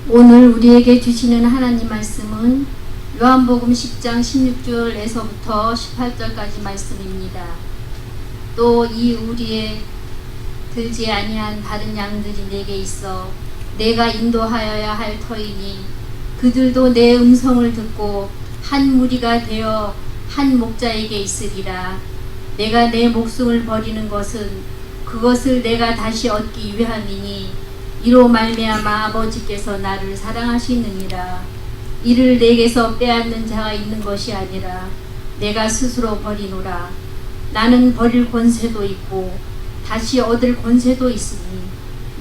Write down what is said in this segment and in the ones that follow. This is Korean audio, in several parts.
오늘 우리에게 주시는 하나님 말씀은 요한복음 10장 16절에서부터 18절까지 말씀입니다. 또 이 우리의 들지 아니한 다른 양들이 내게 있어 내가 인도하여야 할 터이니 그들도 내 음성을 듣고 한 무리가 되어 한 목자에게 있으리라. 내가 내 목숨을 버리는 것은 그것을 내가 다시 얻기 위함이니 이로 말미암아 아버지께서 나를 사랑하시느니라. 이를 내게서 빼앗는 자가 있는 것이 아니라 내가 스스로 버리노라. 나는 버릴 권세도 있고 다시 얻을 권세도 있으니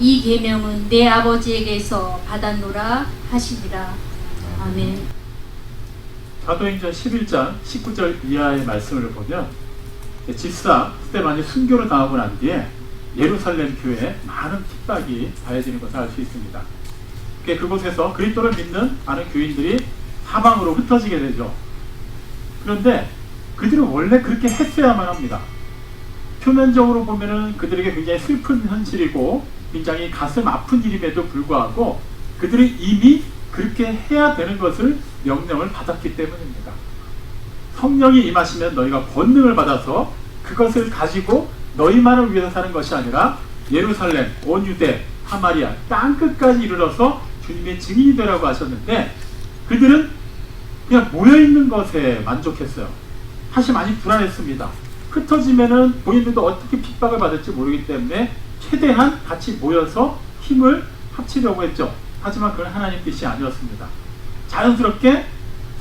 이 계명은 내 아버지에게서 받았노라 하시니라. 아멘. 사도행전 11장 19절 이하의 말씀을 보면 집사 스데반이 순교를 당하고 난 뒤에 예루살렘 교회에 많은 핍박이 가해지는 것을 알 수 있습니다. 그곳에서 그리스도를 믿는 많은 교인들이 사방으로 흩어지게 되죠. 그런데 그들은 원래 그렇게 했어야만 합니다. 표면적으로 보면은 그들에게 굉장히 슬픈 현실이고 굉장히 가슴 아픈 일임에도 불구하고 그들이 이미 그렇게 해야 되는 것을 명령을 받았기 때문입니다. 성령이 임하시면 너희가 권능을 받아서 그것을 가지고 너희만을 위해서 사는 것이 아니라 예루살렘, 온 유대, 사마리아, 땅끝까지 이르러서 주님의 증인이 되라고 하셨는데 그들은 그냥 모여있는 것에 만족했어요. 사실 많이 불안했습니다. 흩어지면은 본인들도 어떻게 핍박을 받을지 모르기 때문에 최대한 같이 모여서 힘을 합치려고 했죠. 하지만 그건 하나님 뜻이 아니었습니다. 자연스럽게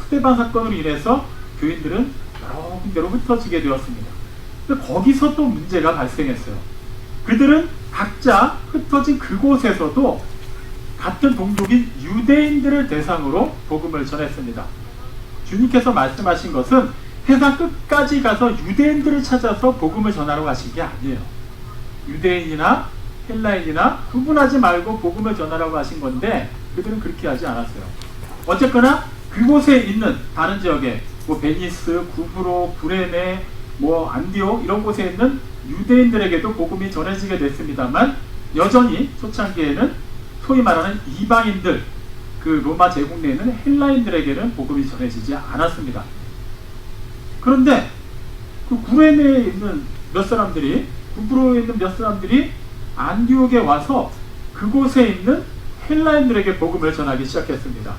스데반 사건으로 인해서 교인들은 여러 군데로 흩어지게 되었습니다. 근데 거기서 또 문제가 발생했어요. 그들은 각자 흩어진 그곳에서도 같은 동족인 유대인들을 대상으로 복음을 전했습니다. 주님께서 말씀하신 것은 세상 끝까지 가서 유대인들을 찾아서 복음을 전하라고 하신 게 아니에요. 유대인이나 헬라인이나 구분하지 말고 복음을 전하라고 하신 건데 그들은 그렇게 하지 않았어요. 어쨌거나 그곳에 있는 다른 지역에 베니스, 구브로, 브레네, 안디옥 이런 곳에 있는 유대인들에게도 복음이 전해지게 됐습니다만 여전히 초창기에는 소위 말하는 이방인들, 그 로마 제국 내에 있는 헬라인들에게는 복음이 전해지지 않았습니다. 그런데 그 구레네에 있는 몇 사람들이, 구브로에 있는 몇 사람들이 안디옥에 와서 그곳에 있는 헬라인들에게 복음을 전하기 시작했습니다.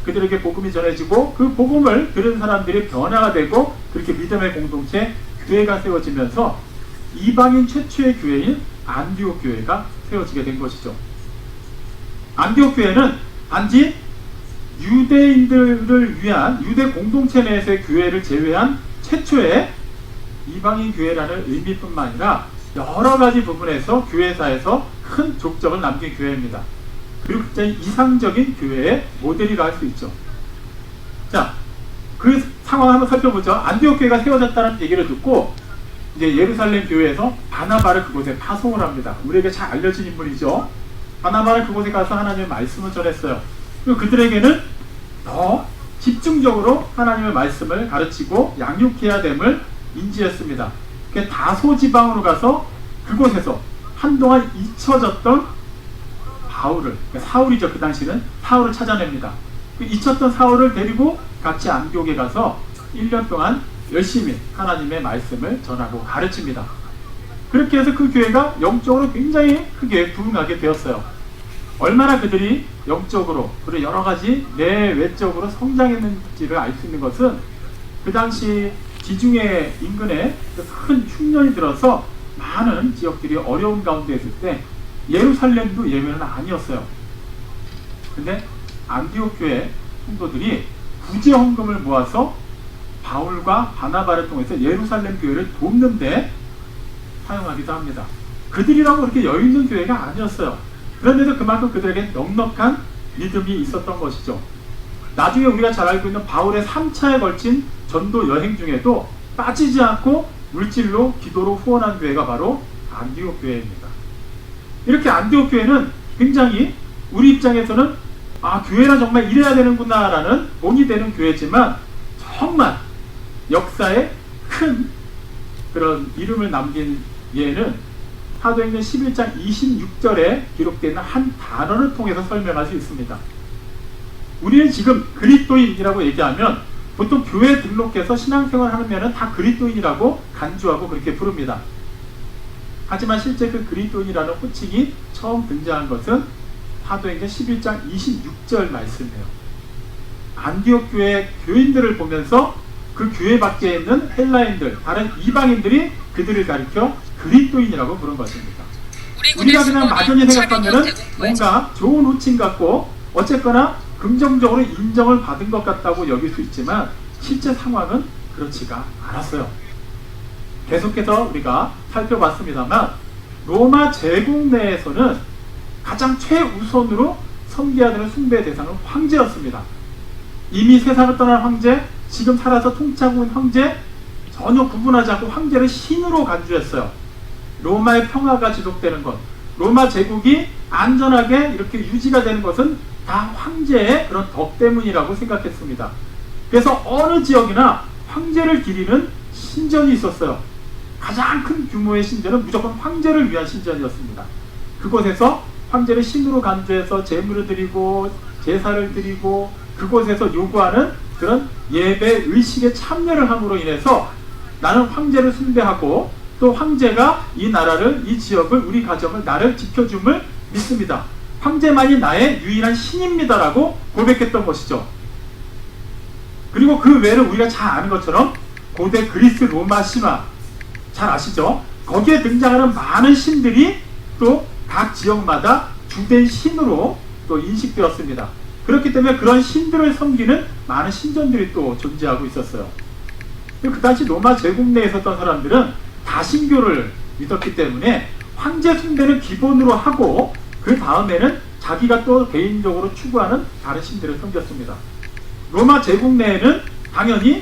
그들에게 복음이 전해지고 그 복음을 들은 사람들이 변화가 되고 그렇게 믿음의 공동체, 교회가 세워지면서 이방인 최초의 교회인 안디옥 교회가 세워지게 된 것이죠. 안디옥 교회는 단지 유대인들을 위한 유대 공동체 내에서의 교회를 제외한 최초의 이방인 교회라는 의미뿐만 아니라 여러 가지 부분에서 교회사에서 큰 족적을 남긴 교회입니다. 그리고 굉장히 이상적인 교회의 모델이라 할 수 있죠. 자, 그 상황을 한번 살펴보죠. 안디옥 교회가 세워졌다는 얘기를 듣고 이제 예루살렘 교회에서 바나바를 그곳에 파송을 합니다. 우리에게 잘 알려진 인물이죠. 바나바는 그곳에 가서 하나님의 말씀을 전했어요. 그리고 그들에게는 더 집중적으로 하나님의 말씀을 가르치고 양육해야 됨을 인지했습니다. 다소 지방으로 가서 그곳에서 한동안 잊혀졌던 바울을, 사울이죠. 그 당시는 사울을 찾아냅니다. 그 잊혔던 사울을 데리고 같이 안디옥에 가서 1년 동안 열심히 하나님의 말씀을 전하고 가르칩니다. 그렇게 해서 그 교회가 영적으로 굉장히 크게 부흥하게 되었어요. 얼마나 그들이 영적으로 그리고 여러 가지 내외적으로 성장했는지를 알 수 있는 것은 그 당시 지중해 인근에 큰 흉년이 들어서 많은 지역들이 어려운 가운데 있을 때 예루살렘도 예외는 아니었어요. 근데 안디옥 교회 성도들이 구제 헌금을 모아서 바울과 바나바를 통해서 예루살렘 교회를 돕는데 사용하기도 합니다. 그들이라고 그렇게 여유 있는 교회가 아니었어요. 그런데도 그만큼 그들에게 넉넉한 믿음이 있었던 것이죠. 나중에 우리가 잘 알고 있는 바울의 3차에 걸친 전도 여행 중에도 빠지지 않고 물질로 기도로 후원한 교회가 바로 안디옥 교회입니다. 이렇게 안디옥 교회는 굉장히 우리 입장에서는 교회란 정말 이래야 되는구나 라는 본이 되는 교회지만 정말 역사에 큰 그런 이름을 남긴 예는 사도행전 11장 26절에 기록되어 있는 한 단어를 통해서 설명할 수 있습니다. 우리는 지금 그리스도인이라고 얘기하면 보통 교회 등록해서 신앙생활 하면 다 그리스도인이라고 간주하고 그렇게 부릅니다. 하지만 실제 그 그리스도인이라는 호칭이 처음 등장한 것은 사도행전 11장 26절 말씀이에요. 안디옥 교회 교인들을 보면서 그 교회 밖에 있는 헬라인들, 다른 이방인들이 그들을 가리켜 그리스도인이라고 부른 것입니다. 우리가 그냥 막연히 생각하면 뭔가 좋은 호칭 같고 어쨌거나 긍정적으로 인정을 받은 것 같다고 여길 수 있지만 실제 상황은 그렇지가 않았어요. 계속해서 우리가 살펴봤습니다만 로마 제국 내에서는 가장 최우선으로 섬겨야 되는 숭배 대상은 황제였습니다. 이미 세상을 떠난 황제, 지금 살아서 통치하고 있는 황제, 전혀 구분하지 않고 황제를 신으로 간주했어요. 로마의 평화가 지속되는 것, 로마 제국이 안전하게 이렇게 유지가 되는 것은 다 황제의 그런 덕 때문이라고 생각했습니다. 그래서 어느 지역이나 황제를 기리는 신전이 있었어요. 가장 큰 규모의 신전은 무조건 황제를 위한 신전이었습니다. 그곳에서 황제를 신으로 간주해서 제물을 드리고 제사를 드리고 그곳에서 요구하는 그런 예배 의식에 참여를 함으로 인해서 나는 황제를 숭배하고 또 황제가 이 나라를, 이 지역을, 우리 가정을, 나를 지켜줌을 믿습니다. 황제만이 나의 유일한 신입니다라고 고백했던 것이죠. 그리고 그 외에는 우리가 잘 아는 것처럼 고대 그리스 로마 신화 잘 아시죠? 거기에 등장하는 많은 신들이 또 각 지역마다 주된 신으로 또 인식되었습니다. 그렇기 때문에 그런 신들을 섬기는 많은 신전들이 또 존재하고 있었어요. 그 당시 로마 제국 내에 있었던 사람들은 다신교를 믿었기 때문에 황제 숭배는 기본으로 하고 그 다음에는 자기가 또 개인적으로 추구하는 다른 신들을 섬겼습니다. 로마 제국 내에는 당연히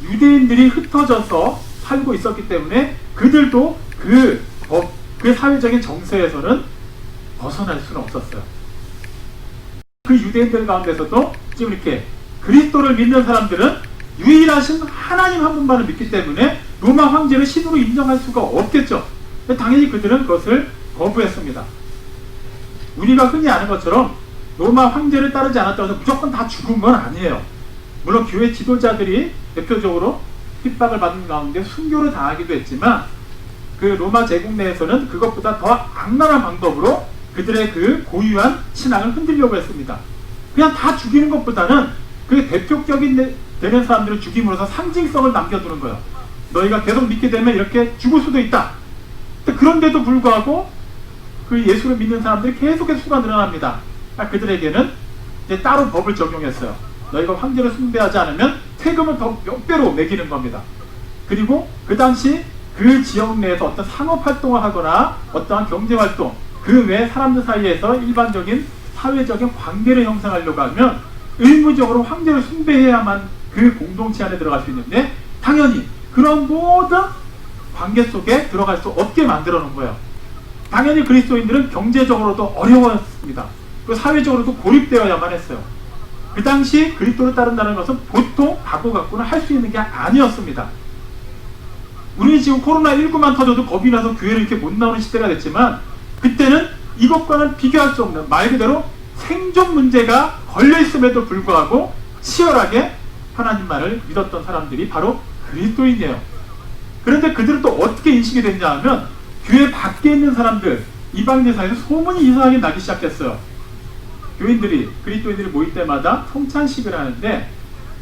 유대인들이 흩어져서 살고 있었기 때문에 그들도 그 사회적인 정세에서는 벗어날 수는 없었어요. 그 유대인들 가운데서도 지금 이렇게 그리스도를 믿는 사람들은 유일하신 하나님 한 분만을 믿기 때문에 로마 황제를 신으로 인정할 수가 없겠죠. 당연히 그들은 그것을 거부했습니다. 우리가 흔히 아는 것처럼 로마 황제를 따르지 않았다고 해서 무조건 다 죽은 건 아니에요. 물론 교회 지도자들이 대표적으로 핍박을 받는 가운데 순교를 당하기도 했지만 그 로마 제국 내에서는 그것보다 더 악랄한 방법으로 그들의 그 고유한 신앙을 흔들려고 했습니다. 그냥 다 죽이는 것보다는 그 대표격인 되는 사람들을 죽임으로써 상징성을 남겨두는 거예요. 너희가 계속 믿게 되면 이렇게 죽을 수도 있다. 그런데도 불구하고 그 예수를 믿는 사람들이 계속해서 수가 늘어납니다. 그들에게는 이제 따로 법을 적용했어요. 너희가 황제를 숭배하지 않으면 세금을 더 몇 배로 매기는 겁니다. 그리고 그 당시 그 지역 내에서 어떤 상업활동을 하거나 어떠한 경제활동, 그 외 사람들 사이에서 일반적인 사회적인 관계를 형성하려고 하면 의무적으로 황제를 숭배해야만 그 공동체 안에 들어갈 수 있는데 당연히 그런 모든 관계 속에 들어갈 수 없게 만들어 놓은 거예요. 당연히 그리스도인들은 경제적으로도 어려웠습니다. 그리고 사회적으로도 고립되어야만 했어요. 그 당시 그리스도를 따른다는 것은 보통 바보 갖고는 할 수 있는 게 아니었습니다. 우리는 지금 코로나19만 터져도 겁이 나서 교회를 이렇게 못 나오는 시대가 됐지만 그때는 이것과는 비교할 수 없는 말 그대로 생존 문제가 걸려있음에도 불구하고 치열하게 하나님만을 믿었던 사람들이 바로 그리스도인이에요. 그런데 그들은 또 어떻게 인식이 됐냐 하면 교회 밖에 있는 사람들, 이방인들 사이에서 소문이 이상하게 나기 시작했어요. 교인들이, 그리스도인들이 모일 때마다 성찬식을 하는데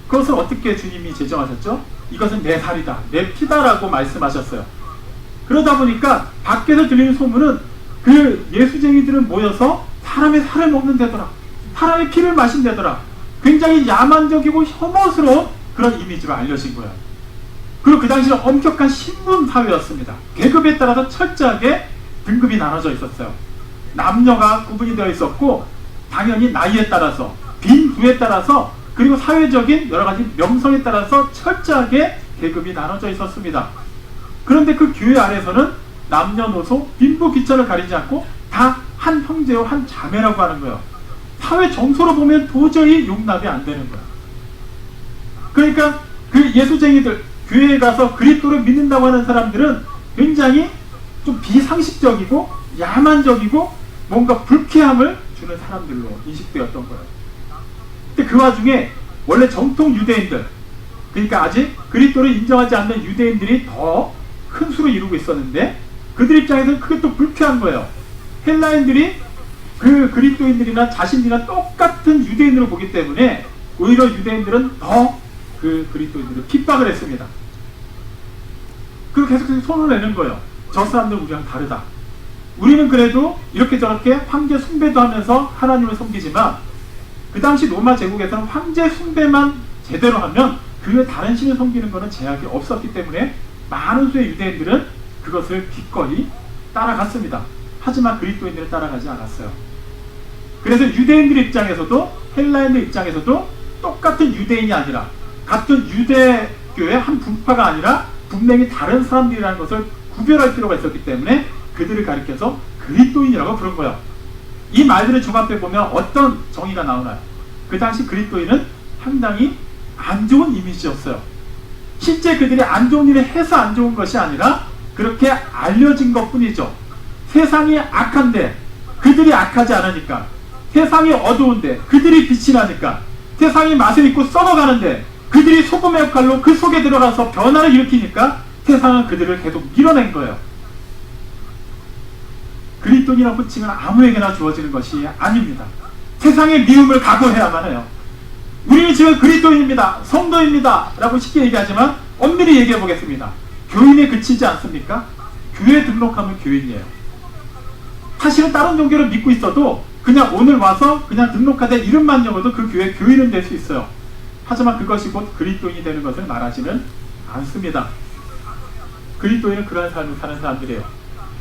그것을 어떻게 주님이 제정하셨죠? 이것은 내 살이다, 내 피다라고 말씀하셨어요. 그러다 보니까 밖에서 들리는 소문은 그 예수쟁이들은 모여서 사람의 살을 먹는 데더라, 사람의 피를 마신 데더라, 굉장히 야만적이고 혐오스러운 그런 이미지로 알려진 거예요. 그리고 그 당시는 엄격한 신분 사회였습니다. 계급에 따라서 철저하게 등급이 나눠져 있었어요. 남녀가 구분이 되어 있었고 당연히 나이에 따라서, 빈부에 따라서, 그리고 사회적인 여러 가지 명성에 따라서 철저하게 계급이 나눠져 있었습니다. 그런데 그 교회 안에서는 남녀노소, 빈부 귀천을 가리지 않고 다 한 형제요, 한 자매라고 하는 거예요. 사회 정서로 보면 도저히 용납이 안 되는 거예요. 그러니까 그 예수쟁이들, 교회에 가서 그리스도를 믿는다고 하는 사람들은 굉장히 좀 비상식적이고 야만적이고 뭔가 불쾌함을 주는 사람들로 인식되었던 거예요. 근데 그 와중에 원래 정통 유대인들, 그러니까 아직 그리스도를 인정하지 않는 유대인들이 더 큰 수를 이루고 있었는데 그들 입장에서는 그게 또 불쾌한 거예요. 헬라인들이 그 그리스도인들이나 자신들이나 똑같은 유대인으로 보기 때문에 오히려 유대인들은 더 그 그리스도인들을 핍박을 했습니다. 그리고 계속 손을 내는 거예요. 저 사람들은 우리랑 다르다. 우리는 그래도 이렇게 저렇게 황제 숭배도 하면서 하나님을 섬기지만 그 당시 로마 제국에서는 황제 숭배만 제대로 하면 그 외 다른 신을 섬기는 것은 제약이 없었기 때문에 많은 수의 유대인들은 그것을 기꺼이 따라갔습니다. 하지만 그리스도인들은 따라가지 않았어요. 그래서 유대인들 입장에서도 헬라인들 입장에서도 똑같은 유대인이 아니라 같은 유대교의 한 분파가 아니라 분명히 다른 사람들이라는 것을 구별할 필요가 있었기 때문에 그들을 가리켜서 그리스도인이라고 부른 거예요. 이 말들을 종합해 보면 어떤 정의가 나오나요? 그 당시 그리스도인은 상당히 안 좋은 이미지였어요. 실제 그들이 안 좋은 일을 해서 안 좋은 것이 아니라 그렇게 알려진 것 뿐이죠. 세상이 악한데 그들이 악하지 않으니까, 세상이 어두운데 그들이 빛이 나니까, 세상이 맛을 잊고 썩어가는데 그들이 소금의 역할로 그 속에 들어가서 변화를 일으키니까 세상은 그들을 계속 밀어낸 거예요. 그리스도인이라는 호칭은 아무에게나 주어지는 것이 아닙니다. 세상의 미움을 각오해야만 해요. 우리는 지금 그리스도인입니다, 성도입니다 라고 쉽게 얘기하지만 엄밀히 얘기해 보겠습니다. 교인에 그치지 않습니까? 교회에 등록하면 교인이에요. 사실은 다른 종교를 믿고 있어도 그냥 오늘 와서 그냥 등록하되 이름만 적어도 그 교회 교인은 될 수 있어요. 하지만 그것이 곧 그리스도인이 되는 것을 말하지는 않습니다. 그리스도인은 그러한 삶을 사는 사람들이에요.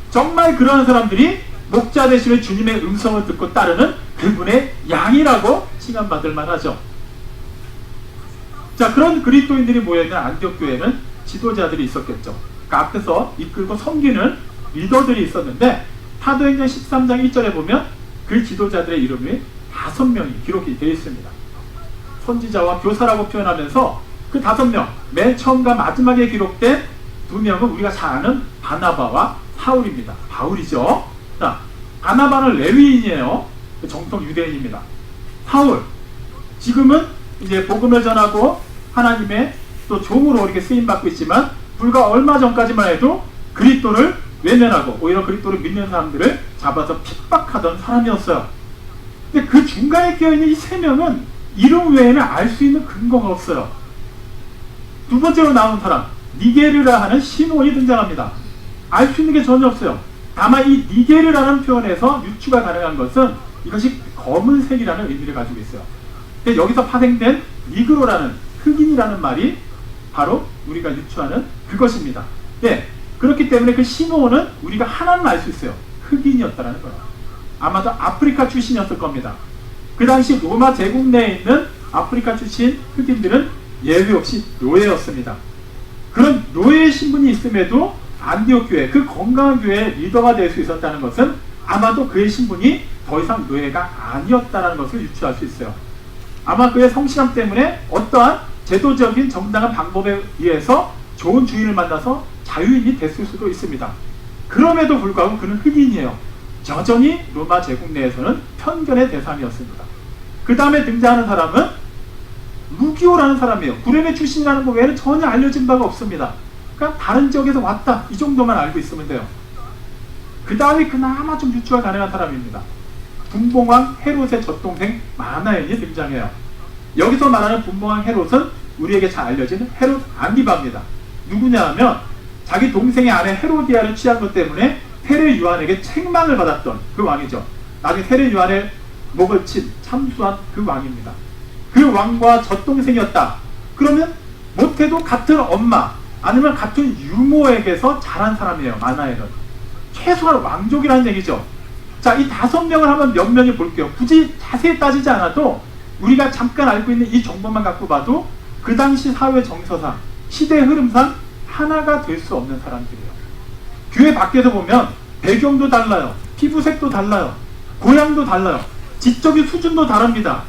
정말 그러한 사람들이 목자 되시는 주님의 음성을 듣고 따르는 그분의 양이라고 칭함받을 만하죠. 자, 그런 그리스도인들이 모여있는 안디옥 교회는 지도자들이 있었겠죠. 그 앞에서 이끌고 섬기는 리더들이 있었는데 사도행전 13장 1절에 보면 그 지도자들의 이름이 5명이 기록이 되어 있습니다. 선지자와 교사라고 표현하면서 그 5명, 맨 처음과 마지막에 기록된 2명은 우리가 잘 아는 바나바와 사울입니다. 바울이죠. 자, 바나바는 레위인이에요. 정통 유대인입니다. 사울, 지금은 이제 복음을 전하고 하나님의 또 종으로 이렇게 쓰임받고 있지만 불과 얼마 전까지만 해도 그리스도를 외면하고 오히려 그리스도를 믿는 사람들을 잡아서 핍박하던 사람이었어요. 근데 그 중간에 끼어있는 이 3명은 이름 외에는 알 수 있는 근거가 없어요. 두 번째로 나온 사람, 니게르라 하는 시몬이 등장합니다. 알 수 있는 게 전혀 없어요. 다만 이 니게르라는 표현에서 유추가 가능한 것은 이것이 검은색이라는 의미를 가지고 있어요. 근데 여기서 파생된 니그로라는 흑인이라는 말이 바로 우리가 유추하는 그것입니다. 네, 그렇기 때문에 그 시몬은 우리가 하나는 알 수 있어요. 흑인이었다는 거예요. 아마도 아프리카 출신이었을 겁니다. 그 당시 로마 제국 내에 있는 아프리카 출신 흑인들은 예외 없이 노예였습니다. 그런 노예의 신분이 있음에도 안디옥 교회, 그 건강한 교회의 리더가 될 수 있었다는 것은 아마도 그의 신분이 더 이상 노예가 아니었다는 것을 유추할 수 있어요. 아마 그의 성실함 때문에 어떠한 제도적인 정당한 방법에 의해서 좋은 주인을 만나서 자유인이 됐을 수도 있습니다. 그럼에도 불구하고 그는 흑인이에요. 여전히 로마 제국 내에서는 편견의 대상이었습니다. 그 다음에 등장하는 사람은 루기오라는 사람이에요. 구레네 출신이라는 것 외에는 전혀 알려진 바가 없습니다. 그러니까 다른 지역에서 왔다, 이 정도만 알고 있으면 돼요. 그 다음에 그나마 좀 유추가 가능한 사람입니다. 분봉왕 헤롯의 젖동생 마나엘이 등장해요. 여기서 말하는 분봉왕 헤롯은 우리에게 잘 알려진 헤롯 안디바입니다. 누구냐 하면 자기 동생의 아내 헤로디아를 취한 것 때문에 세례 요한에게 책망을 받았던 그 왕이죠. 나중에 세례 요한의 목을 친 참수한 그 왕입니다. 그 왕과 젖동생이었다. 그러면 못해도 같은 엄마 아니면 같은 유모에게서 자란 사람이에요. 마나엘은 최소한 왕족이라는 얘기죠. 자, 이 5명을 한번 몇 명이 볼게요. 굳이 자세히 따지지 않아도 우리가 잠깐 알고 있는 이 정보만 갖고 봐도 그 당시 사회 정서상, 시대의 흐름상 하나가 될 수 없는 사람들이에요. 교회 밖에서 보면 배경도 달라요. 피부색도 달라요. 고향도 달라요. 지적인 수준도 다릅니다.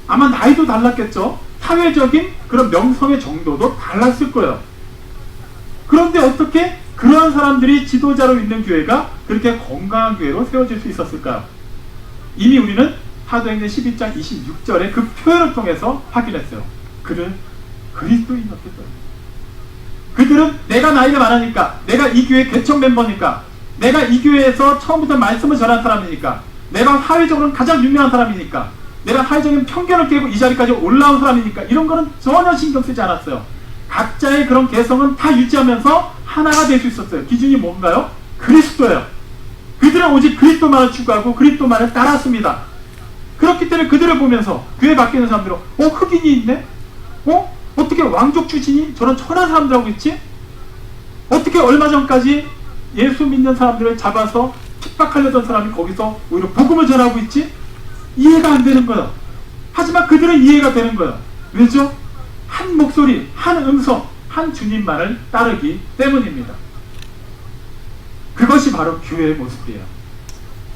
아마 나이도 달랐겠죠. 사회적인 그런 명성의 정도도 달랐을 거예요. 그런데 어떻게 그런 사람들이 지도자로 있는 교회가 그렇게 건강한 교회로 세워질 수 있었을까요? 이미 우리는 사도행전 11장 26절의 그 표현을 통해서 확인했어요. 그들은 그리스도인이었기 때문에. 그들은 내가 나이가 많으니까, 내가 이 교회 개척 멤버니까, 내가 이 교회에서 처음부터 말씀을 전한 사람이니까, 내가 사회적으로 가장 유명한 사람이니까, 내가 사회적인 편견을 깨고 이 자리까지 올라온 사람이니까, 이런 거는 전혀 신경 쓰지 않았어요. 각자의 그런 개성은 다 유지하면서 하나가 될 수 있었어요. 기준이 뭔가요? 그리스도예요. 그들은 오직 그리스도만을 추구하고 그리스도만을 따랐습니다. 그렇기 때문에 그들을 보면서 교회 밖에 있는 사람들은 흑인이 있네? 어떻게 왕족 출신이 저런 천한 사람들하고 있지? 어떻게 얼마 전까지 예수 믿는 사람들을 잡아서 핍박하려던 사람이 거기서 오히려 복음을 전하고 있지? 이해가 안 되는 거예요. 하지만 그들은 이해가 되는 거예요. 왜죠? 한 목소리, 한 음성, 한 주님만을 따르기 때문입니다. 그것이 바로 교회의 모습이에요.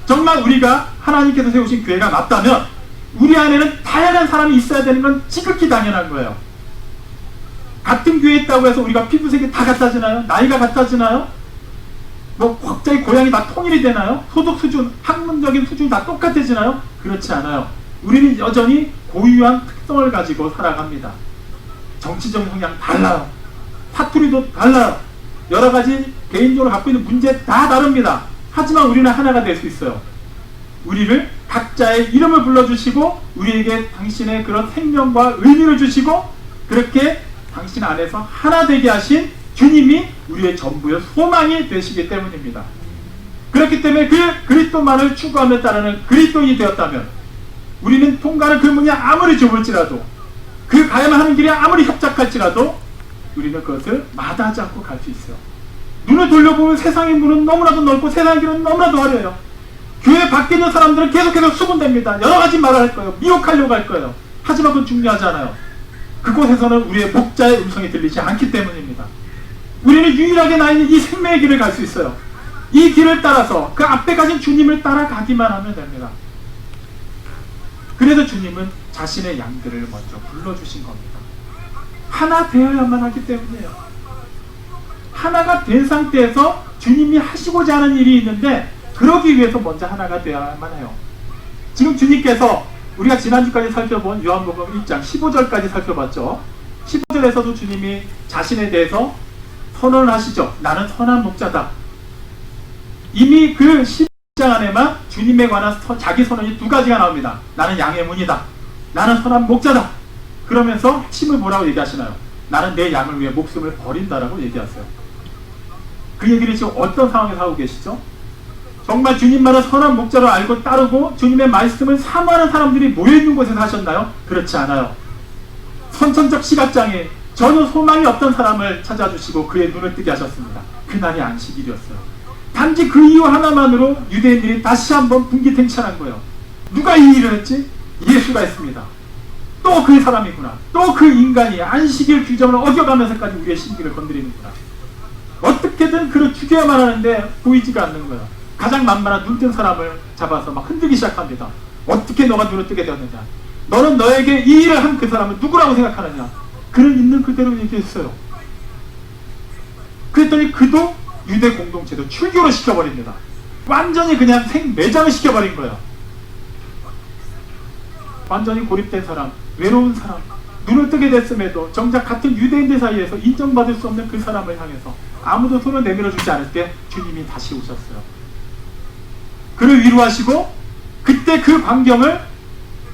정말 우리가 하나님께서 세우신 교회가 맞다면 우리 안에는 다양한 사람이 있어야 되는 건 지극히 당연한 거예요. 같은 교회에 있다고 해서 우리가 피부색이 다 같아지나요? 나이가 같아지나요? 갑자기 고향이 다 통일이 되나요? 소득 수준, 학문적인 수준이 다 똑같아지나요? 그렇지 않아요. 우리는 여전히 고유한 특성을 가지고 살아갑니다. 정치적인 성향 달라요. 사투리도 달라요. 여러 가지 개인적으로 갖고 있는 문제 다 다릅니다. 하지만 우리는 하나가 될 수 있어요. 우리를 각자의 이름을 불러주시고 우리에게 당신의 그런 생명과 의미를 주시고 그렇게 당신 안에서 하나 되게 하신 주님이 우리의 전부의 소망이 되시기 때문입니다. 그렇기 때문에 그 그리스도만을 추구하며 따르는 그리스도인이 되었다면 우리는 통과하는 그 문이 아무리 좁을지라도 그 가야만 하는 길이 아무리 협착할지라도 우리는 그것을 마다하지 않고 갈 수 있어요. 눈을 돌려보면 세상의 문은 너무나도 넓고 세상의 길은 너무나도 화려해요. 교회 밖에 있는 사람들은 계속해서 수군댑니다. 여러 가지 말을 할 거예요. 미혹하려고 할 거예요. 하지만 그건 중요하지 않아요. 그곳에서는 우리의 목자의 음성이 들리지 않기 때문입니다. 우리는 유일하게 나 있는 이 생명의 길을 갈 수 있어요. 이 길을 따라서 그 앞에 가신 주님을 따라가기만 하면 됩니다. 그래서 주님은 자신의 양들을 먼저 불러주신 겁니다. 하나 되어야만 하기 때문이에요. 하나가 된 상태에서 주님이 하시고자 하는 일이 있는데 그러기 위해서 먼저 하나가 되어야만 해요. 지금 주님께서 우리가 지난주까지 살펴본 요한복음 1장 15절까지 살펴봤죠. 15절에서도 주님이 자신에 대해서 선언을 하시죠. 나는 선한 목자다. 이미 그 15장 안에만 주님에 관한 자기 선언이 두 가지가 나옵니다. 나는 양의 문이다. 나는 선한 목자다. 그러면서 핵심을 뭐라고 얘기하시나요? 나는 내 양을 위해 목숨을 버린다라고 얘기하세요. 그 얘기를 지금 어떤 상황에서 하고 계시죠? 정말 주님만을 선한 목자로 알고 따르고 주님의 말씀을 사모하는 사람들이 모여있는 곳에서 하셨나요? 그렇지 않아요. 선천적 시각장애, 전혀 소망이 없던 사람을 찾아주시고 그의 눈을 뜨게 하셨습니다. 그날이 안식일이었어요. 단지 그 이유 하나만으로 유대인들이 다시 한번 분기탱천한 거예요. 누가 이 일을 했지? 예수가 했습니다. 또 그 사람이구나. 또 그 인간이 안식일 규정을 어겨가면서까지 우리의 신기를 건드리는구나. 어떻게든 그를 죽여야만 하는데 보이지가 않는 거예요. 가장 만만한 눈뜬 사람을 잡아서 막 흔들기 시작합니다. 어떻게 너가 눈을 뜨게 되었느냐? 너는 너에게 이 일을 한 그 사람을 누구라고 생각하느냐? 그를 있는 그대로 얘기했어요. 그랬더니 그도 유대 공동체도 출교를 시켜버립니다. 완전히 그냥 생매장을 시켜버린 거예요. 완전히 고립된 사람, 외로운 사람, 눈을 뜨게 됐음에도 정작 같은 유대인들 사이에서 인정받을 수 없는 그 사람을 향해서 아무도 손을 내밀어 주지 않을 때 주님이 다시 오셨어요. 그를 위로하시고 그때 그 광경을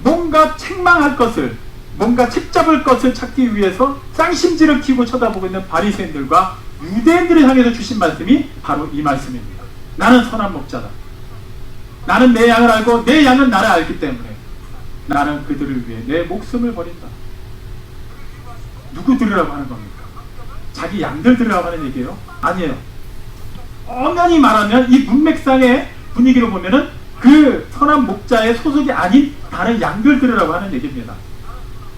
뭔가 책망할 것을, 뭔가 책잡을 것을 찾기 위해서 쌍심지를 키고 쳐다보고 있는 바리새인들과 유대인들을 향해서 주신 말씀이 바로 이 말씀입니다. 나는 선한 목자다. 나는 내 양을 알고 내 양은 나를 알기 때문에 나는 그들을 위해 내 목숨을 버린다. 누구 들으라고 하는 겁니까? 자기 양들 들으라고 하는 얘기예요? 아니에요. 엄연히 말하면 이 문맥상의 분위기로 보면은 그 선한 목자의 소속이 아닌 다른 양들 들으라고 하는 얘기입니다.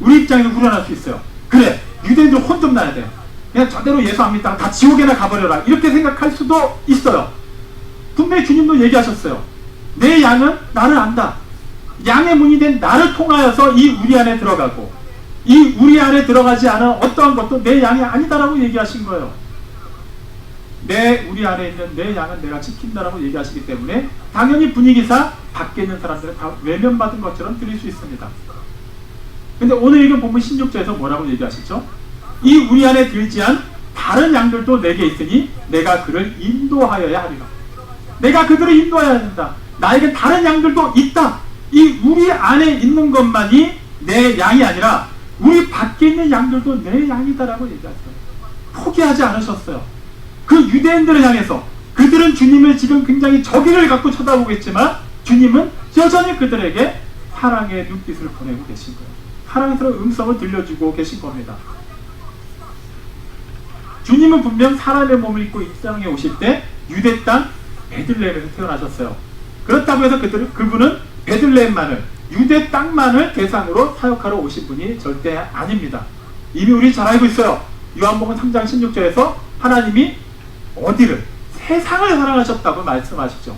우리 입장에서 우려날 수 있어요. 그래, 유대인들 혼 좀 나야 돼. 그냥 저대로 예수 안 믿다가 다 지옥에나 가버려라. 이렇게 생각할 수도 있어요. 분명히 주님도 얘기하셨어요. 내 양은 나를 안다. 양의 문이 된 나를 통하여서 이 우리 안에 들어가고 이 우리 안에 들어가지 않은 어떠한 것도 내 양이 아니다라고 얘기하신 거예요. 우리 안에 있는 내 양은 내가 지킨다라고 얘기하시기 때문에 당연히 분위기상 밖에 있는 사람들은 다 외면받은 것처럼 들릴 수 있습니다. 근데 오늘 읽은 본문 16절에서 뭐라고 얘기하시죠? 이 우리 안에 들지 않은 다른 양들도 내게 있으니 내가 그를 인도하여야 하리라. 내가 그들을 인도해야 된다. 나에게 다른 양들도 있다. 이 우리 안에 있는 것만이 내 양이 아니라 우리 밖에 있는 양들도 내 양이다라고 얘기하세요. 포기하지 않으셨어요. 그 유대인들을 향해서 그들은 주님을 지금 굉장히 적의를 갖고 쳐다보겠지만 주님은 여전히 그들에게 사랑의 눈빛을 보내고 계신 거예요. 사랑스러운 음성을 들려주고 계신 겁니다. 주님은 분명 사람의 몸을 입고 이 땅에 오실 때 유대 땅 베들레헴에서 태어나셨어요. 그렇다고 해서 그분은 베들레헴만을, 유대 땅만을 대상으로 사역하러 오신 분이 절대 아닙니다. 이미 우리 잘 알고 있어요. 요한복음 3장 16절에서 하나님이 어디를? 세상을 사랑하셨다고 말씀하시죠.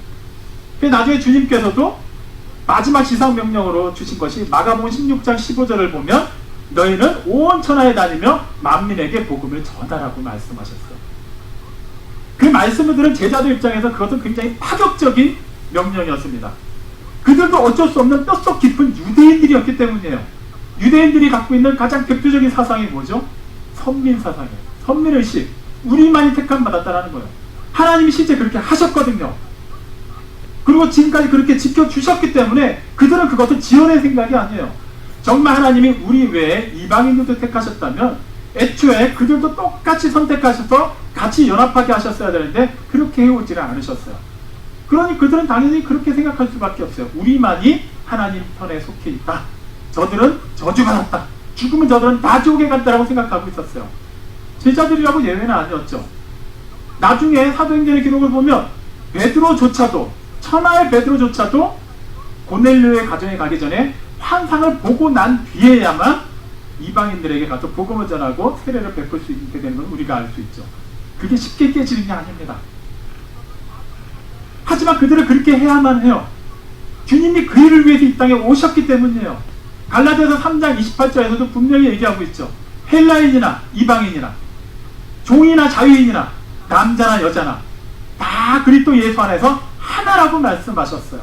나중에 주님께서도 마지막 지상명령으로 주신 것이 마가복음 16장 15절을 보면 너희는 온 천하에 다니며 만민에게 복음을 전하라고 말씀하셨어요. 그 말씀을 들은 제자들 입장에서 그것은 굉장히 파격적인 명령이었습니다. 그들도 어쩔 수 없는 뼛속 깊은 유대인들이었기 때문이에요. 유대인들이 갖고 있는 가장 대표적인 사상이 뭐죠? 선민사상이에요. 선민의식. 우리만이 택함 받았다라는 거예요. 하나님이 실제 그렇게 하셨거든요. 그리고 지금까지 그렇게 지켜주셨기 때문에 그들은 그것을 지어낼 생각이 아니에요. 정말 하나님이 우리 외에 이방인들도 택하셨다면 애초에 그들도 똑같이 선택하셔서 같이 연합하게 하셨어야 되는데 그렇게 해오지를 않으셨어요. 그러니 그들은 당연히 그렇게 생각할 수밖에 없어요. 우리만이 하나님 편에 속해 있다. 저들은 저주받았다. 죽으면 저들은 다 지옥에 간다라고 생각하고 있었어요. 제자들이라고 예외는 아니었죠. 나중에 사도행전의 기록을 보면 베드로조차도, 천하의 베드로조차도 고넬료의 가정에 가기 전에 환상을 보고 난 뒤에야만 이방인들에게 가서 복음을 전하고 세례를 베풀 수 있게 되는 건 우리가 알 수 있죠. 그게 쉽게 깨지는 게 아닙니다. 하지만 그들은 그렇게 해야만 해요. 주님이 그 일을 위해서 이 땅에 오셨기 때문이에요. 갈라디아서 3장 28절에서도 분명히 얘기하고 있죠. 헬라인이나 이방인이나 종이나 자유인이나 남자나 여자나 다 그리스도 예수 안에서 하나라고 말씀하셨어요.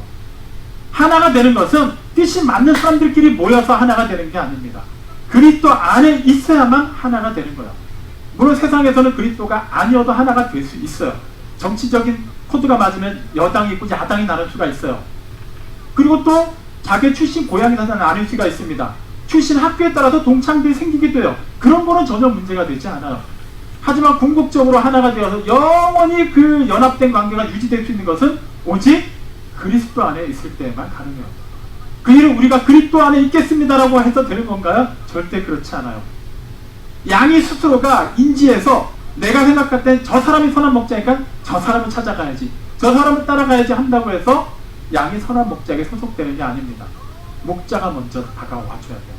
하나가 되는 것은 뜻이 맞는 사람들끼리 모여서 하나가 되는 게 아닙니다. 그리스도 안에 있어야만 하나가 되는 거예요. 물론 세상에서는 그리스도가 아니어도 하나가 될 수 있어요. 정치적인 코드가 맞으면 여당이 있고 야당이 나눌 수가 있어요. 그리고 또 자기 출신 고향이 나눌 수가 있습니다. 출신 학교에 따라서 동창들이 생기기도 해요. 그런 거는 전혀 문제가 되지 않아요. 하지만 궁극적으로 하나가 되어서 영원히 그 연합된 관계가 유지될 수 있는 것은 오직 그리스도 안에 있을 때만 가능해요. 그 일은 우리가 그리스도 안에 있겠습니다라고 해서 되는 건가요? 절대 그렇지 않아요. 양이 스스로가 인지해서 내가 생각할 땐 저 사람이 선한 목자니까 저 사람을 찾아가야지, 저 사람을 따라가야지 한다고 해서 양이 선한 목자에게 소속되는 게 아닙니다. 목자가 먼저 다가와 줘야 돼요.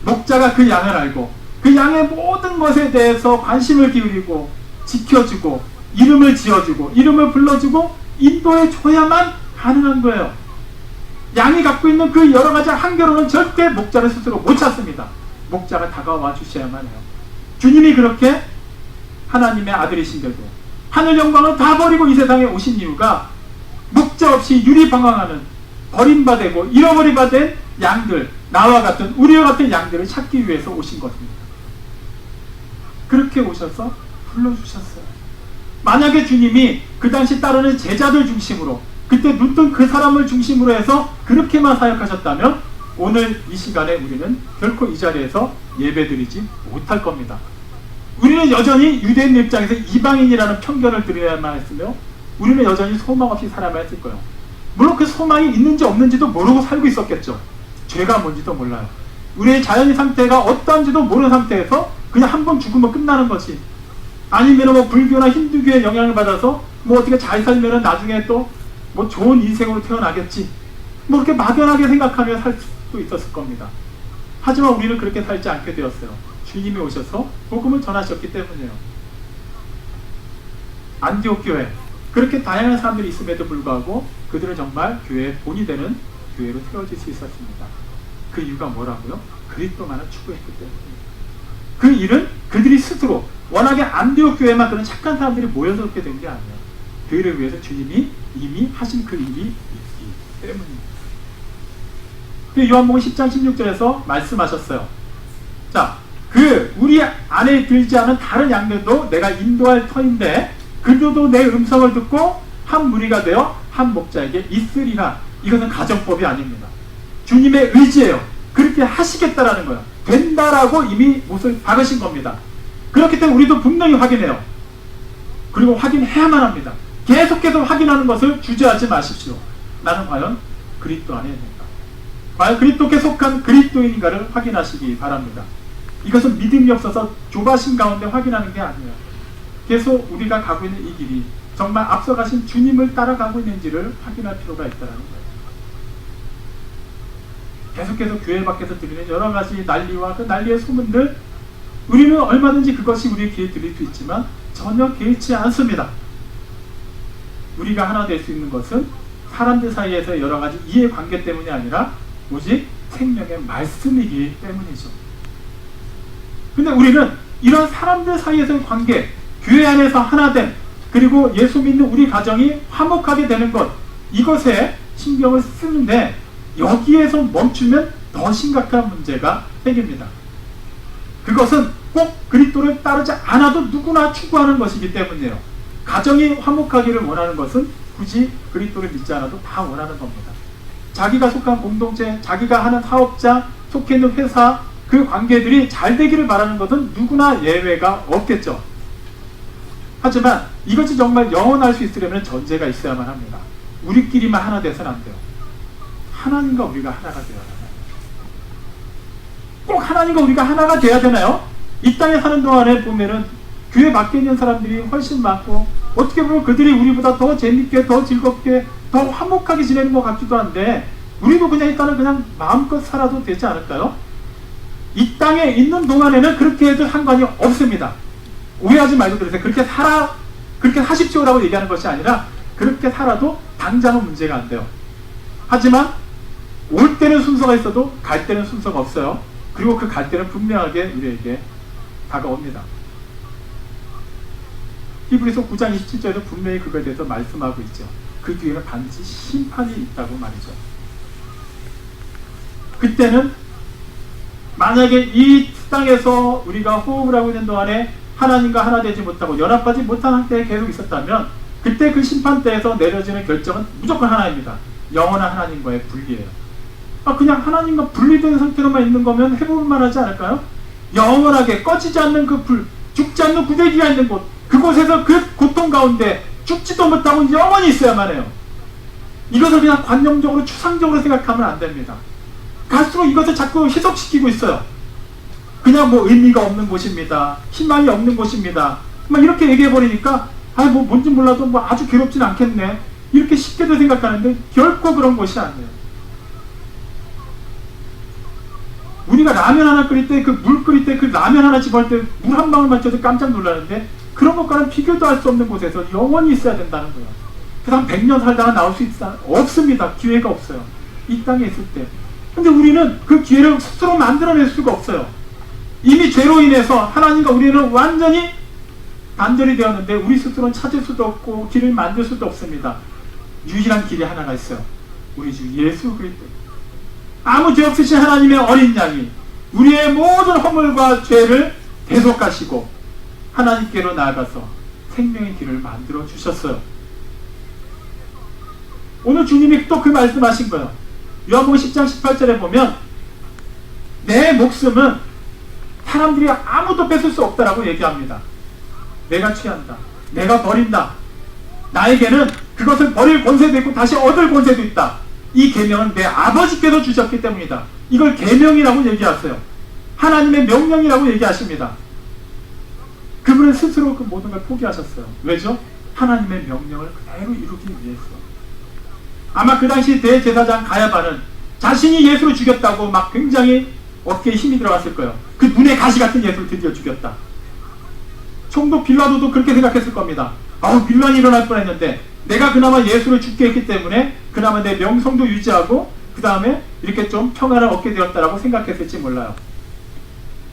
목자가 그 양을 알고 그 양의 모든 것에 대해서 관심을 기울이고 지켜주고 이름을 지어주고 이름을 불러주고 인도해 줘야만 가능한 거예요. 양이 갖고 있는 그 여러 가지 한계로는 절대 목자를 스스로 못 찾습니다. 목자가 다가와 주셔야만 해요. 주님이 그렇게 하나님의 아들이신데도 하늘 영광을 다 버리고 이 세상에 오신 이유가 목자 없이 유리방황하는 버림받고 잃어버림받은 된 양들, 나와 같은 우리와 같은 양들을 찾기 위해서 오신 것입니다. 그렇게 오셔서 불러주셨어요. 만약에 주님이 그 당시 따르는 제자들 중심으로 그때 눈뜬 그 사람을 중심으로 해서 그렇게만 사역하셨다면 오늘 이 시간에 우리는 결코 이 자리에서 예배드리지 못할 겁니다. 우리는 여전히 유대인 입장에서 이방인이라는 편견을 들여야만 했으며 우리는 여전히 소망 없이 살아야만 했을 거예요. 물론 그 소망이 있는지 없는지도 모르고 살고 있었겠죠. 죄가 뭔지도 몰라요. 우리의 자연의 상태가 어떠한지도 모르는 상태에서 그냥 한 번 죽으면 끝나는 거지. 아니면 뭐 불교나 힌두교의 영향을 받아서 뭐 어떻게 잘 살면은 나중에 또 뭐 좋은 인생으로 태어나겠지. 뭐 그렇게 막연하게 생각하며 살 수도 있었을 겁니다. 하지만 우리는 그렇게 살지 않게 되었어요. 주님이 오셔서 복음을 전하셨기 때문이에요. 안디옥 교회, 그렇게 다양한 사람들이 있음에도 불구하고 그들은 정말 교회의 본이 되는 교회로 세워질 수 있었습니다. 그 이유가 뭐라고요? 그리스도만을 추구했기 때문입니다. 그 일은 그들이 스스로 워낙에 안디옥 교회만 그런 착한 사람들이 모여서 그렇게 된 게 아니에요. 그들을 위해서 주님이 이미 하신 그 일이 있기 때문입니다. 요한복음 10장 16절에서 말씀하셨어요. 자, 우리 안에 들지 않은 다른 양들도 내가 인도할 터인데 그들도 내 음성을 듣고 한 무리가 되어 한 목자에게 있으리라. 이것은 가정법이 아닙니다. 주님의 의지예요. 그렇게 하시겠다라는 거예요. 된다라고 이미 못을 박으신 겁니다. 그렇기 때문에 우리도 분명히 확인해요. 그리고 확인해야만 합니다. 계속해서 확인하는 것을 주저하지 마십시오. 나는 과연 그리스도 안에 있는가? 과연 그리스도께 속한 그리스도인인가를 확인하시기 바랍니다. 이것은 믿음이 없어서 조바심 가운데 확인하는 게 아니에요. 계속 우리가 가고 있는 이 길이 정말 앞서가신 주님을 따라가고 있는지를 확인할 필요가 있다는 거예요. 계속해서 교회 밖에서 들리는 여러 가지 난리와 그 난리의 소문들, 우리는 얼마든지 그것이 우리의 귀에 들릴 수 있지만 전혀 개의치 않습니다. 우리가 하나 될 수 있는 것은 사람들 사이에서 여러 가지 이해관계 때문이 아니라 오직 생명의 말씀이기 때문이죠. 근데 우리는 이런 사람들 사이에서의 관계, 교회 안에서 하나됨, 그리고 예수 믿는 우리 가정이 화목하게 되는 것, 이것에 신경을 쓰는데 여기에서 멈추면 더 심각한 문제가 생깁니다. 그것은 꼭 그리스도를 따르지 않아도 누구나 추구하는 것이기 때문이에요. 가정이 화목하기를 원하는 것은 굳이 그리스도를 믿지 않아도 다 원하는 겁니다. 자기가 속한 공동체, 자기가 하는 사업자, 속해 있는 회사, 그 관계들이 잘 되기를 바라는 것은 누구나 예외가 없겠죠. 하지만 이것이 정말 영원할 수 있으려면 전제가 있어야만 합니다. 우리끼리만 하나 돼서는 안 돼요. 하나님과 우리가 하나가 되어야 하나요? 꼭 하나님과 우리가 하나가 돼야 되나요? 이 땅에 사는 동안에 보면은 교회 밖에 있는 사람들이 훨씬 많고 어떻게 보면 그들이 우리보다 더 재밌게, 더 즐겁게, 더 화목하게 지내는 것 같기도 한데 우리도 그냥 일단은 그냥 마음껏 살아도 되지 않을까요? 이 땅에 있는 동안에는 그렇게 해도 상관이 없습니다. 오해하지 말고 들으세요. 그렇게 하십시오라고 얘기하는 것이 아니라 그렇게 살아도 당장은 문제가 안 돼요. 하지만 올 때는 순서가 있어도 갈 때는 순서가 없어요. 그리고 그 갈 때는 분명하게 우리에게 다가옵니다. 히브리서 9장 27절에도 분명히 그거에 대해서 말씀하고 있죠. 그 뒤에는 반드시 심판이 있다고 말이죠. 그때는 만약에 이 땅에서 우리가 호흡을 하고 있는 동안에 하나님과 하나 되지 못하고 연합하지 못한 상태에 계속 있었다면 그때 그 심판대에서 내려지는 결정은 무조건 하나입니다. 영원한 하나님과의 분리예요. 그냥 하나님과 분리된 상태로만 있는 거면 해볼만 하지 않을까요? 영원하게 꺼지지 않는 그 불, 죽지 않는 구데기가 있는 곳, 그곳에서 그 고통 가운데 죽지도 못하고 영원히 있어야만 해요. 이것을 그냥 관념적으로 추상적으로 생각하면 안 됩니다. 갈수록 이것을 자꾸 희석시키고 있어요. 그냥 뭐 의미가 없는 곳입니다. 희망이 없는 곳입니다. 막 이렇게 얘기해버리니까 뭐 뭔지 몰라도 뭐 아주 괴롭진 않겠네. 이렇게 쉽게도 생각하는데 결코 그런 것이 아니에요. 우리가 라면 하나 끓일 때 그 물 끓일 때 그 라면 하나 집어할 때 물 한 방울 맞춰도 깜짝 놀라는데 그런 것과는 비교도 할 수 없는 곳에서 영원히 있어야 된다는 거예요. 그 다음 100년 살다가 나올 수 있다? 없습니다. 기회가 없어요. 이 땅에 있을 때. 근데 우리는 그 기회를 스스로 만들어낼 수가 없어요. 이미 죄로 인해서 하나님과 우리는 완전히 단절이 되었는데 우리 스스로는 찾을 수도 없고 길을 만들 수도 없습니다. 유일한 길이 하나가 있어요. 우리 주 예수 그리스도. 아무 죄 없으신 하나님의 어린 양이 우리의 모든 허물과 죄를 대속하시고 하나님께로 나아가서 생명의 길을 만들어 주셨어요. 오늘 주님이 또 그 말씀하신 거예요. 요한복음 10장 18절에 보면 내 목숨은 사람들이 아무도 뺏을 수 없다라고 얘기합니다. 내가 취한다. 내가 버린다. 나에게는 그것을 버릴 권세도 있고 다시 얻을 권세도 있다. 이 계명은 내 아버지께서 주셨기 때문이다. 이걸 계명이라고 얘기하세요. 하나님의 명령이라고 얘기하십니다. 그분은 스스로 그 모든 걸 포기하셨어요. 왜죠? 하나님의 명령을 그대로 이루기 위해서. 아마 그 당시 대제사장 가야바는 자신이 예수를 죽였다고 막 굉장히 어깨에 힘이 들어갔을 거예요. 그 눈에 가시 같은 예수를 드디어 죽였다. 총독 빌라도도 그렇게 생각했을 겁니다. 빌란이 일어날 뻔했는데 내가 그나마 예수를 죽게 했기 때문에 그나마 내 명성도 유지하고 그 다음에 이렇게 좀 평안을 얻게 되었다라고 생각했을지 몰라요.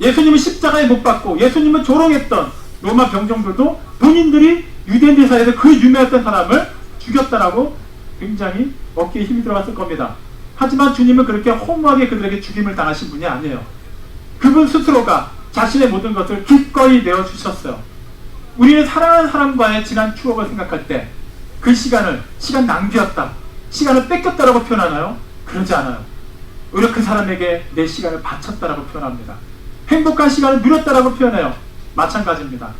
예수님은 십자가에 못 박고 예수님은 조롱했던 로마 병정들도 본인들이 유대인들 사이에서 그 유명했던 사람을 죽였다라고 굉장히 어깨에 힘이 들어갔을 겁니다. 하지만 주님은 그렇게 허무하게 그들에게 죽임을 당하신 분이 아니에요. 그분 스스로가 자신의 모든 것을 기꺼이 내어주셨어요. 우리는 사랑하는 사람과의 지난 추억을 생각할 때 그 시간 낭비였다, 시간을 뺏겼다라고 표현하나요? 그러지 않아요. 오히려 그 사람에게 내 시간을 바쳤다라고 표현합니다. 행복한 시간을 누렸다라고 표현해요. 마찬가지입니다.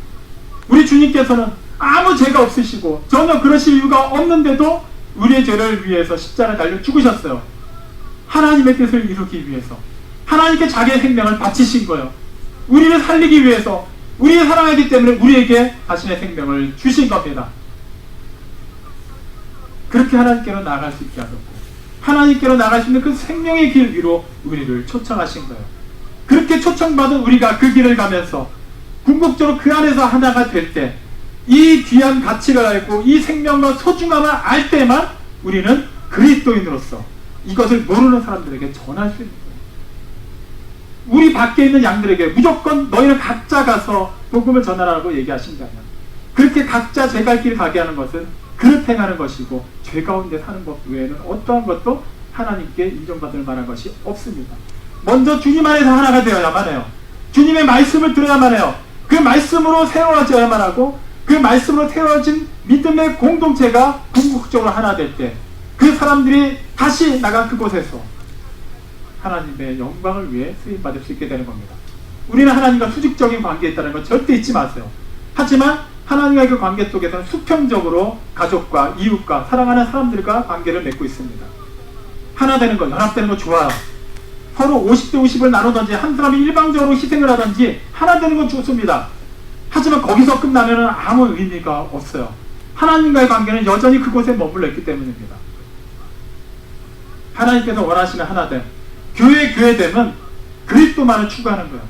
우리 주님께서는 아무 죄가 없으시고 전혀 그러실 이유가 없는데도 우리의 죄를 위해서 십자가에 달려 죽으셨어요. 하나님의 뜻을 이루기 위해서 하나님께 자기의 생명을 바치신 거예요. 우리를 살리기 위해서, 우리를 사랑하기 때문에 우리에게 자신의 생명을 주신 겁니다. 그렇게 하나님께로 나아갈 수 있게 하셨고 하나님께로 나아갈 수 있는 그 생명의 길 위로 우리를 초청하신 거예요. 그렇게 초청받은 우리가 그 길을 가면서 궁극적으로 그 안에서 하나가 될 때, 이 귀한 가치를 알고 이 생명과 소중함을 알 때만 우리는 그리스도인으로서 이것을 모르는 사람들에게 전할 수 있는 거예요. 우리 밖에 있는 양들에게 무조건 너희는 각자 가서 복음을 전하라고 얘기하신 게 아니야. 그렇게 각자 제 갈 길 가게 하는 것은 그릇 행하는 것이고 죄 가운데 사는 것 외에는 어떠한 것도 하나님께 인정받을 만한 것이 없습니다. 먼저 주님 안에서 하나가 되어야만 해요. 주님의 말씀을 들어야만 해요. 그 말씀으로 세워져야만 하고 그 말씀으로 세워진 믿음의 공동체가 궁극적으로 하나 될 때 그 사람들이 다시 나간 그곳에서 하나님의 영광을 위해 쓰임받을 수 있게 되는 겁니다. 우리는 하나님과 수직적인 관계에 있다는 건 절대 잊지 마세요. 하지만 하나님과의 그 관계 속에서는 수평적으로 가족과 이웃과 사랑하는 사람들과 관계를 맺고 있습니다. 하나 되는 거, 연합되는 거 좋아요. 서로 50대 50을 나누든지 한 사람이 일방적으로 희생을 하든지 하나 되는 건 좋습니다. 하지만 거기서 끝나면 아무 의미가 없어요. 하나님과의 관계는 여전히 그곳에 머물러 있기 때문입니다. 하나님께서 원하시는 하나됨, 교회됨은 그리스도만을 추구하는 거예요.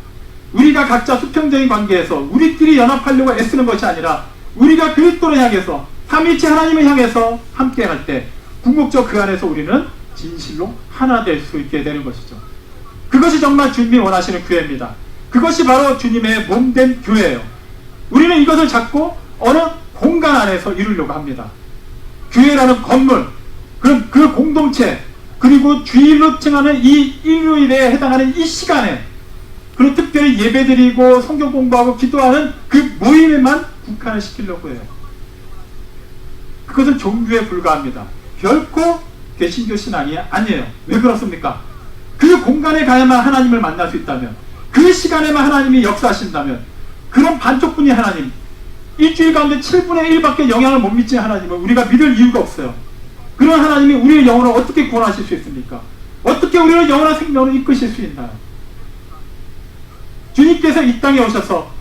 우리가 각자 수평적인 관계에서 우리끼리 연합하려고 애쓰는 것이 아니라 우리가 그리스도를 향해서 삼위일체 하나님을 향해서 함께 할 때 궁극적 그 안에서 우리는 진실로 하나 될 수 있게 되는 것이죠. 그것이 정말 주님이 원하시는 교회입니다. 그것이 바로 주님의 몸된 교회예요. 우리는 이것을 잡고 어느 공간 안에서 이루려고 합니다. 교회라는 건물, 그럼 그 공동체, 그리고 주일로 칭하는 이 일요일에 해당하는 이 시간에, 그리고 특별히 예배드리고 성경 공부하고 기도하는 그 모임에만 국한을 시키려고 해요. 그것은 종교에 불과합니다. 결코 개신교 신앙이 아니에요. 왜 그렇습니까? 그 공간에 가야만 하나님을 만날 수 있다면, 그 시간에만 하나님이 역사하신다면, 그런 반쪽분이 하나님, 일주일 가운데 7분의 1밖에 영향을 못 미치는 하나님을 우리가 믿을 이유가 없어요. 그런 하나님이 우리의 영혼을 어떻게 구원하실 수 있습니까? 어떻게 우리를 영원한 생명으로 이끄실 수 있나요? 주님께서 이 땅에 오셔서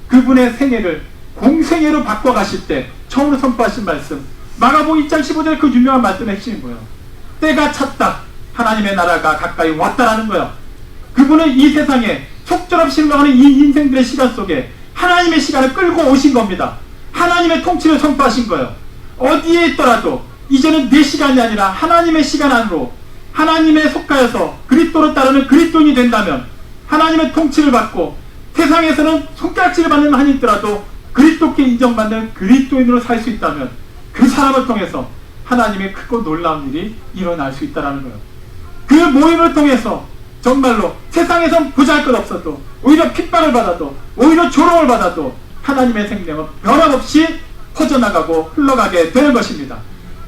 그분의 생애를 공생애로 바꿔가실 때 처음으로 선포하신 말씀, 마가복음 2장 15절 그 유명한 말씀의 핵심인 거예요. 때가 찼다, 하나님의 나라가 가까이 왔다라는 거예요. 그분은 이 세상에 속절없이 흘러가는 이 인생들의 시간 속에 하나님의 시간을 끌고 오신 겁니다. 하나님의 통치를 선포하신 거예요. 어디에 있더라도 이제는 내 시간이 아니라 하나님의 시간 안으로, 하나님에 속하여서 그리스도를 따르는 그리스도인이 된다면, 하나님의 통치를 받고 세상에서는 손가락질을 받는 한이 있더라도 그리스도께 인정받는 그리스도인으로 살 수 있다면 그 사람을 통해서 하나님의 크고 놀라운 일이 일어날 수 있다는 거예요. 그 모임을 통해서 정말로 세상에선 부자할 것 없어도, 오히려 핍박을 받아도, 오히려 조롱을 받아도 하나님의 생명은 변함없이 퍼져나가고 흘러가게 되는 것입니다.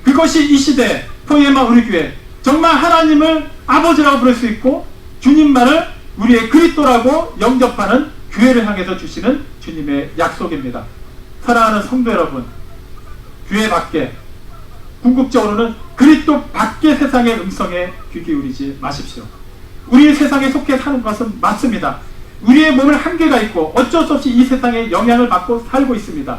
그것이 이 시대 포에마 우리 교회, 정말 하나님을 아버지라고 부를 수 있고 주님만을 우리의 그리스도라고 영접하는 교회를 향해서 주시는 주님의 약속입니다. 사랑하는 성도 여러분, 교회 밖에, 궁극적으로는 그리스도 밖의 세상의 음성에 귀 기울이지 마십시오. 우리 세상에 속해 사는 것은 맞습니다. 우리의 몸은 한계가 있고 어쩔 수 없이 이 세상에 영향을 받고 살고 있습니다.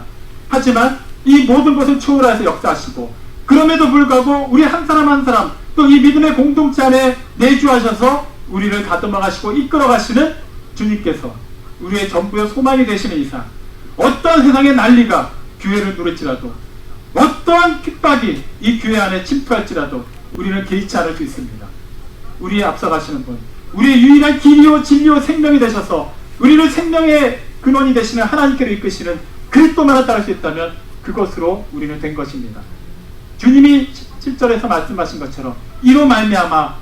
하지만 이 모든 것을 초월해서 역사하시고, 그럼에도 불구하고 우리 한 사람 한 사람, 또 이 믿음의 공동체 안에 내주하셔서 우리를 다듬어 가시고 이끌어 가시는 주님께서 우리의 전부의 소망이 되시는 이상, 어떠한 세상의 난리가 교회를 누를지라도, 어떠한 핍박이 이 교회 안에 침투할지라도 우리는 개의치 않을 수 있습니다. 우리의 앞서가시는 분, 우리의 유일한 길이요 진리요 생명이 되셔서 우리를 생명의 근원이 되시는 하나님께로 이끄시는 그리스도만을 따를 수 있다면 그것으로 우리는 된 것입니다. 주님이 7절에서 말씀하신 것처럼 이로 말미암아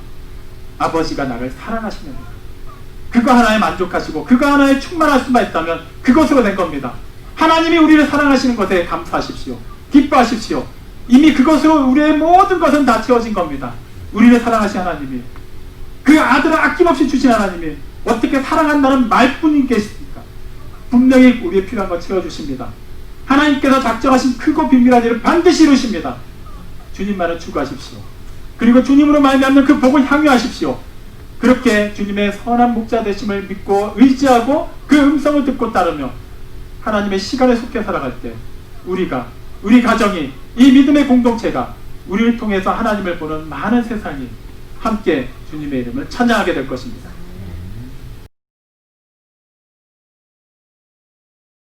아버지가 나를 사랑하시는 것, 그거 하나에 만족하시고 그거 하나에 충만할 수만 있다면 그것으로 된 겁니다. 하나님이 우리를 사랑하시는 것에 감사하십시오. 기뻐하십시오. 이미 그것으로 우리의 모든 것은 다 채워진 겁니다. 우리를 사랑하신 하나님이, 그 아들을 아낌없이 주신 하나님이 어떻게 사랑한다는 말뿐인 계십니까? 분명히 우리의 필요한 것 채워주십니다. 하나님께서 작정하신 크고 비밀한 일을 반드시 이루십니다. 주님만을 추구하십시오. 그리고 주님으로 말미암는 그 복을 향유하십시오. 그렇게 주님의 선한 목자 되심을 믿고 의지하고 그 음성을 듣고 따르며 하나님의 시간에 속해 살아갈 때 우리가, 우리 가정이, 이 믿음의 공동체가 우리를 통해서 하나님을 보는 많은 세상이 함께 주님의 이름을 찬양하게 될 것입니다.